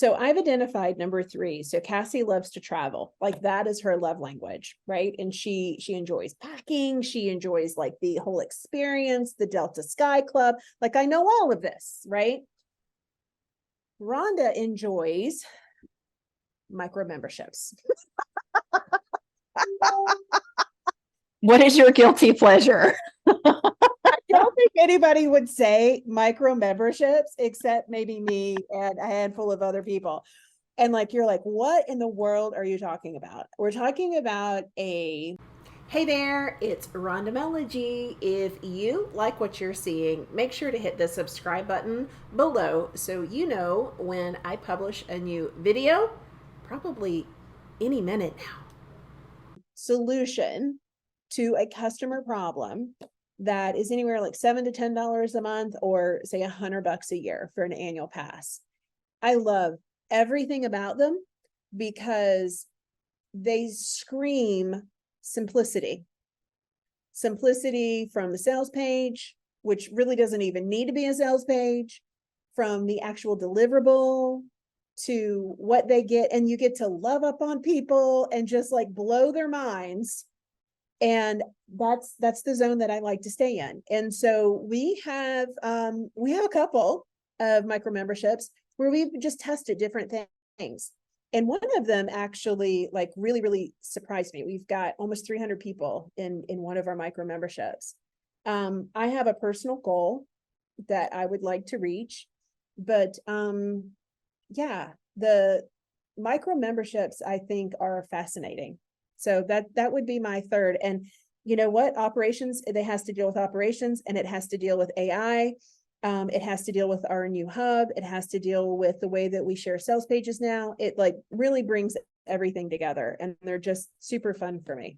So I've identified number 3. So Kaci loves to travel. Like that is her love language, right? And she enjoys packing. She enjoys like the whole experience, the Delta Sky Club. Like I know all of this, right? Rhonda enjoys micro memberships. What is your guilty pleasure? I don't think anybody would say micro memberships except maybe me and a handful of other people. And like, you're like, what in the world are you talking about? We're talking about a Hey there, it's Rhonda Melogy. If you like what you're seeing, make sure to hit the subscribe button below so you know when I publish a new video, probably any minute now. Solution to a customer problem that is anywhere like $7 to $10 a month, or say $100 a year for an annual pass. I love everything about them because they scream simplicity. Simplicity from the sales page, which really doesn't even need to be a sales page, from the actual deliverable to what they get. And you get to love up on people and just like blow their minds. And that's the zone that I like to stay in. And so we have a couple of micro memberships where we've just tested different things. And one of them actually like really surprised me. We've got almost 300 people in one of our micro memberships. I have a personal goal that I would like to reach, but yeah, the micro memberships I think are fascinating. So that would be my third. And you know what? Operations, it has to deal with operations, and it has to deal with AI. It has to deal with our new hub. It has to deal with the way that we share sales pages now. It like really brings everything together, and they're just super fun for me.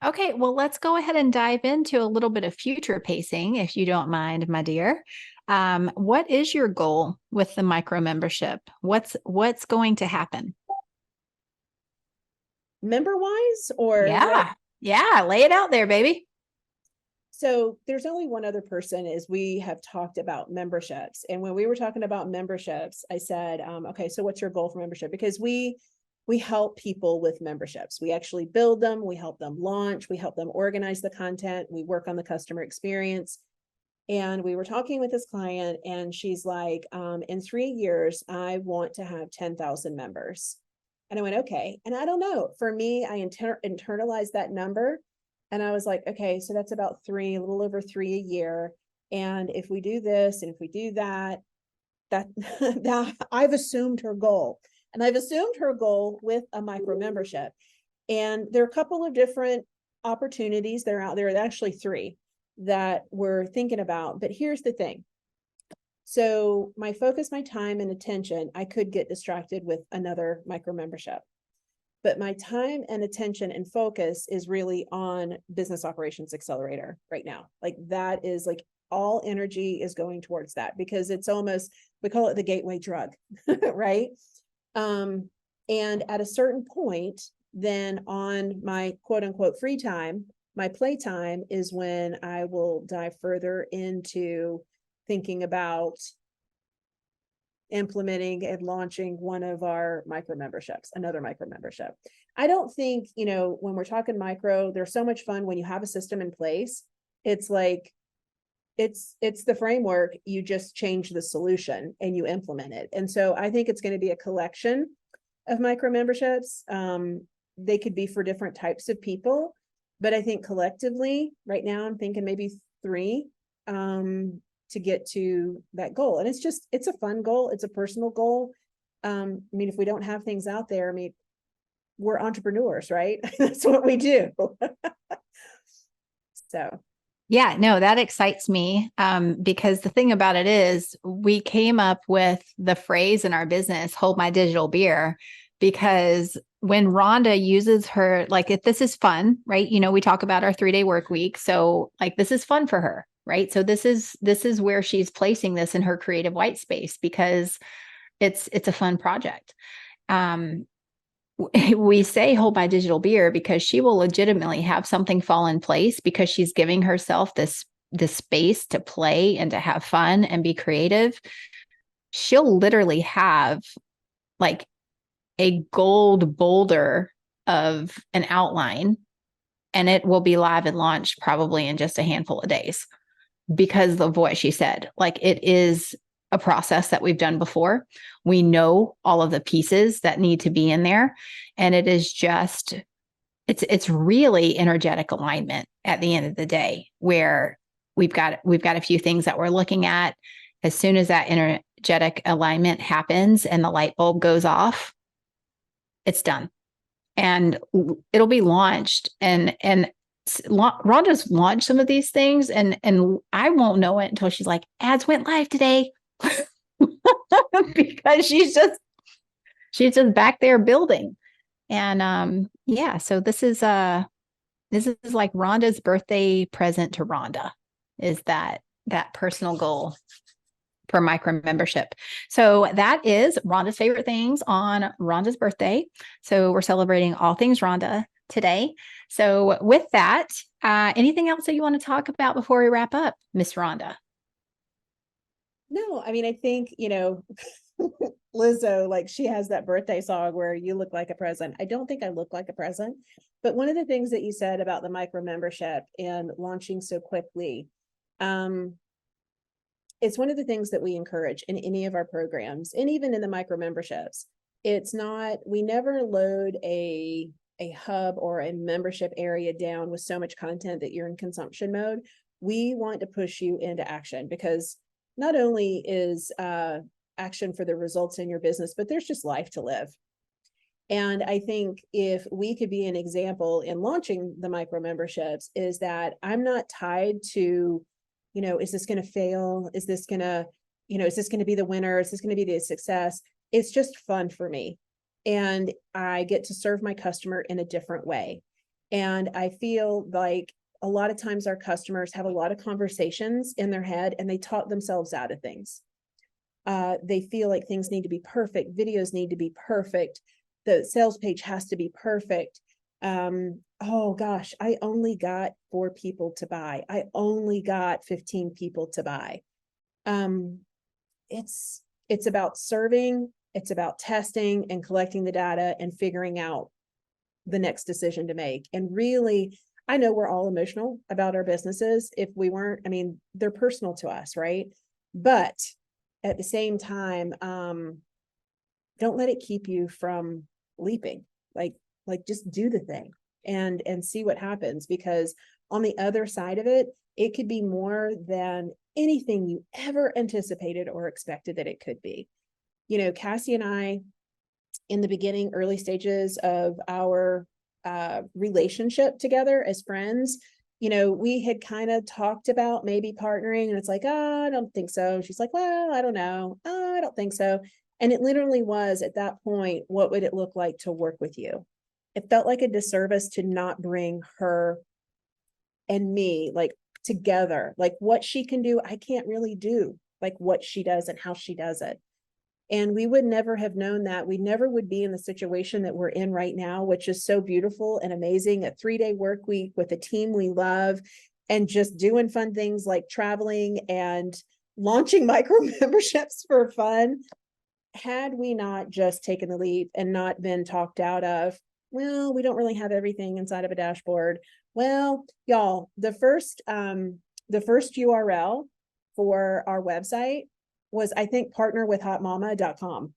Okay, well, let's go ahead and dive into a little bit of future pacing, if you don't mind, my dear. What is your goal with the micro membership? What's going to happen? Member wise, or what? Yeah, lay it out there, baby. So there's only one other person is we have talked about memberships. And when we were talking about memberships, I said, okay, so what's your goal for membership? Because we help people with memberships. We actually build them, we help them launch, we help them organize the content, we work on the customer experience. And we were talking with this client, and she's like, in 3 years, I want to have 10,000 members. And I went, okay. And I don't know, for me, I internalized that number. And I was like, okay, so that's about a little over 3 a year. And if we do this, and if we do that, that I've assumed her goal. And I've assumed her goal with a micro membership. And there are a couple of different opportunities that are out there, actually 3 that we're thinking about. But here's the thing. So my focus, my time and attention, I could get distracted with another micro membership. But my time and attention and focus is really on Business Operations Accelerator right now. Like that is like all energy is going towards that, because it's almost, we call it the gateway drug, right? And at a certain point, then on my quote unquote free time, my playtime is when I will dive further into thinking about implementing and launching one of our micro memberships, another micro membership. I don't think, when we're talking micro, there's so much fun when you have a system in place. It's like, it's the framework, you just change the solution and you implement it. And so I think it's going to be a collection of micro memberships. They could be for different types of people, but I think collectively right now I'm thinking maybe 3 to get to that goal. And it's a fun goal. It's a personal goal. I mean, if we don't have things out there, I mean, we're entrepreneurs, right? That's what we do. So Yeah, no, that excites me, because the thing about it is we came up with the phrase in our business, hold my digital beer, because when Rhonda uses her, like if this is fun, right? We talk about our 3-day work week. So like, this is fun for her, right? So this is where she's placing this in her creative white space, because it's a fun project. We say hold my digital beer because she will legitimately have something fall in place, because she's giving herself this space to play and to have fun and be creative. She'll literally have like a gold boulder of an outline, and it will be live and launched probably in just a handful of days because of what she said. Like, it is a process that we've done before. We know all of the pieces that need to be in there. And it is just, it's really energetic alignment at the end of the day, where we've got a few things that we're looking at. As soon as that energetic alignment happens and the light bulb goes off, it's done. And it'll be launched. And Rhonda's launched some of these things, and I won't know it until she's like, ads went live today. Because she's just back there building. And yeah, so this is like Rhonda's birthday present to Rhonda, is that personal goal for micro membership. So that is Rhonda's favorite things on Rhonda's birthday. So we're celebrating all things Rhonda today. So with that, anything else that you want to talk about before we wrap up, Miss Rhonda? No, I mean, I think, Lizzo, like, she has that birthday song where you look like a present. I don't think I look like a present, but one of the things that you said about the micro membership and launching so quickly, it's one of the things that we encourage in any of our programs, and even in the micro memberships. It's not, we never load a hub or a membership area down with so much content that you're in consumption mode. We want to push you into action, because not only is action for the results in your business, but there's just life to live. And I think if we could be an example in launching the micro memberships, is that I'm not tied to, is this going to fail? Is this going to, is this going to be the winner? Is this going to be the success? It's just fun for me. And I get to serve my customer in a different way. And I feel like a lot of times our customers have a lot of conversations in their head, and they talk themselves out of things. They feel like things need to be perfect. Videos need to be perfect. The sales page has to be perfect. Oh gosh, I only got 4 people to buy. I only got 15 people to buy. It's about serving. It's about testing and collecting the data and figuring out the next decision to make. And really, I know we're all emotional about our businesses. If we weren't, I mean, they're personal to us, right? But at the same time, don't let it keep you from leaping. Like just do the thing and see what happens, because on the other side of it, it could be more than anything you ever anticipated or expected that it could be. Kaci and I, in the beginning, early stages of our relationship together as friends, we had kind of talked about maybe partnering, and it's like, oh, I don't think so. She's like, well, I don't know. Oh, I don't think so. And it literally was at that point, what would it look like to work with you? It felt like a disservice to not bring her and me like together. Like, what she can do, I can't really do, like what she does and how she does it. And we would never have known that. We never would be in the situation that we're in right now, which is so beautiful and amazing. A 3-day work week with a team we love, and just doing fun things like traveling and launching micro memberships for fun. Had we not just taken the leap and not been talked out of, well, we don't really have everything inside of a dashboard. Well, y'all, the first URL for our website was, I think, partnerwithhotmama.com.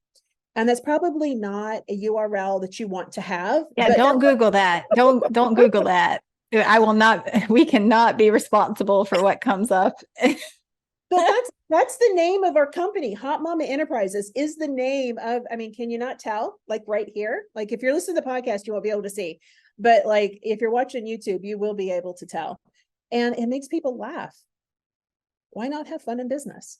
And that's probably not a URL that you want to have. Yeah, don't Google that. Don't Google that. I will not, we cannot be responsible for what comes up. But that's the name of our company. Hot Mama Enterprises is the name of, I mean, can you not tell? Like right here, like if you're listening to the podcast, you won't be able to see, but like if you're watching YouTube, you will be able to tell. And it makes people laugh. Why not have fun in business?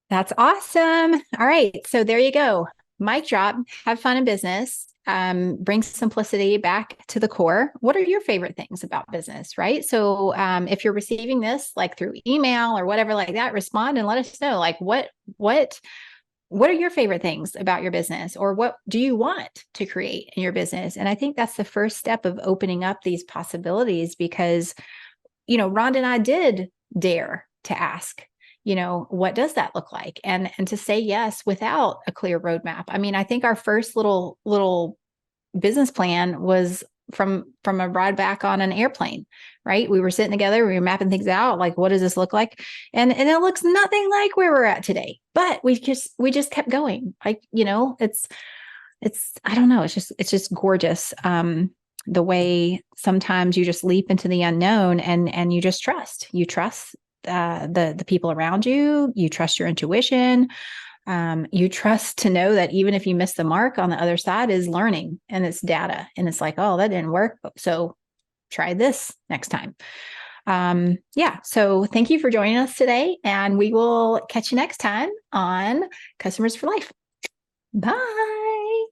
That's awesome. All right. So there you go. Mic drop. Have fun in business. Bring simplicity back to the core. What are your favorite things about business, right? So if you're receiving this like through email or whatever like that, respond and let us know, like what are your favorite things about your business, or what do you want to create in your business? And I think that's the first step of opening up these possibilities, because, Rhonda and I did dare to ask. what does that look like? And to say yes without a clear roadmap. I mean, I think our first little business plan was from a ride back on an airplane, right? We were sitting together, we were mapping things out, like, what does this look like? And it looks nothing like where we're at today, but we just kept going. Like, I don't know, it's just gorgeous. The way sometimes you just leap into the unknown and you just trust. You trust the people around you. You trust your intuition. You trust to know that even if you miss the mark, on the other side is learning and it's data. And it's like, oh, that didn't work. So try this next time. So thank you for joining us today. And we will catch you next time on Customers for Life. Bye.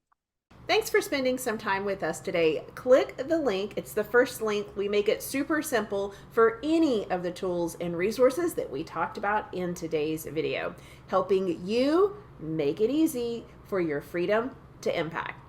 Thanks for spending some time with us today. Click the link. It's the first link. We make it super simple for any of the tools and resources that we talked about in today's video, helping you make it easy for your freedom to impact.